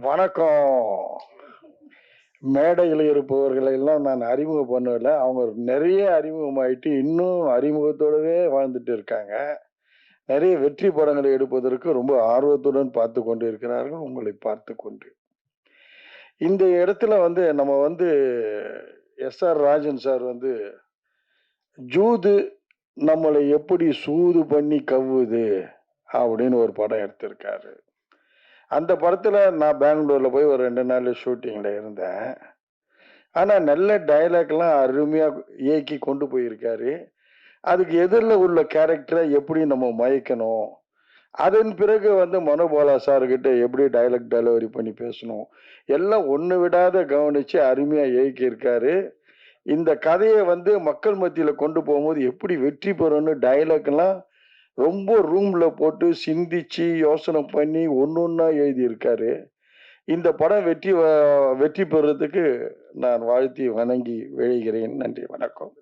வணக்கம். மேடையில் இருப்பவர்களை எல்லாம் நான் அறிமுகம் பண்ணல. அவங்க நெறைய அறிமுகமாயிட்டு, இன்னும் அறிமுகத்தோடவே வாழ்ந்துட்டு இருக்காங்க. நெறைய வெற்றி படங்களை எடுப்பதற்கு ரொம்ப ஆர்வத்துடன் பார்த்துக் கொண்டு இருக்கிறார்கள், உங்களை பார்த்துக் கொண்டு. இந்த இடத்துல நம்ம எஸ்.ஆர். ராஜன் சார் "ஜூது நம்மளை எப்படி சூது பண்ணி கவ்வுது" அப்படின்னு ஒரு படம் எடுத்திருக்காரு. அந்த படத்துல நான் பெங்களூர்ல போய் ஒரு 2 நாள் ஷூட்டிங்ல இருந்தேன். ஆனா நல்ல டயலாக்லாம் அருமையா இயக்கி கொண்டு போயிருக்காரு. அதுக்கு எதிர்ல உள்ள கேரக்டர எப்படி நம்ம மயக்கணும், அதன் பிறகு மனோபாலா சார்கிட்ட எப்படி டயலாக் டெலிவரி பண்ணி பேசணும், எல்லாம் ஒண்ணு விடாத கவனிச்சு அருமையா இயக்கியிருக்காரு. இந்த கதைய மக்கள் மத்தியில கொண்டு போகும்போது எப்படி வெற்றி பெறும்னு டயலாக்லாம் ரொம்ப ரூம்ல போட்டு சிந்திச்சு, யோசனை பண்ணி ஒண்ணொண்ணா எழுதியிருக்காரு. இந்த படம் வெற்றி பெறுறதுக்கு நான் வாழ்த்தி வணங்கி விழைகிறேன். நன்றி, வணக்கம்.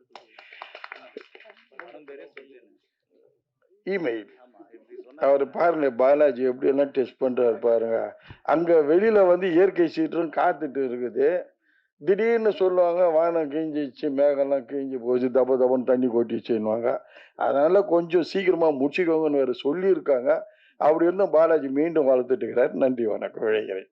இமெயில். அவரு பாருங்க, பாலாஜி எப்படி எல்லாம் டெஸ்ட் பண்றாரு பாருங்க. அங்க வெளியில இயற்கை சீற்றம் காத்துட்டு இருக்குது. திடீர்னு சொல்லுவாங்க, வானம் கிழிஞ்சிச்சு, மேகம்லாம் கிழிஞ்சு போச்சு, தப தபன்னு தண்ணி கொட்டிச்சுன்னுவாங்க. அதனால கொஞ்சம் சீக்கிரமா முடிச்சுக்கோங்கன்னு வேற சொல்லியிருக்காங்க. அப்படி இருந்தும் பாலாஜி மீண்டும் வளர்த்துட்டு இருக்கிறார். நன்றி, வணக்கம், விழைகிறேன்.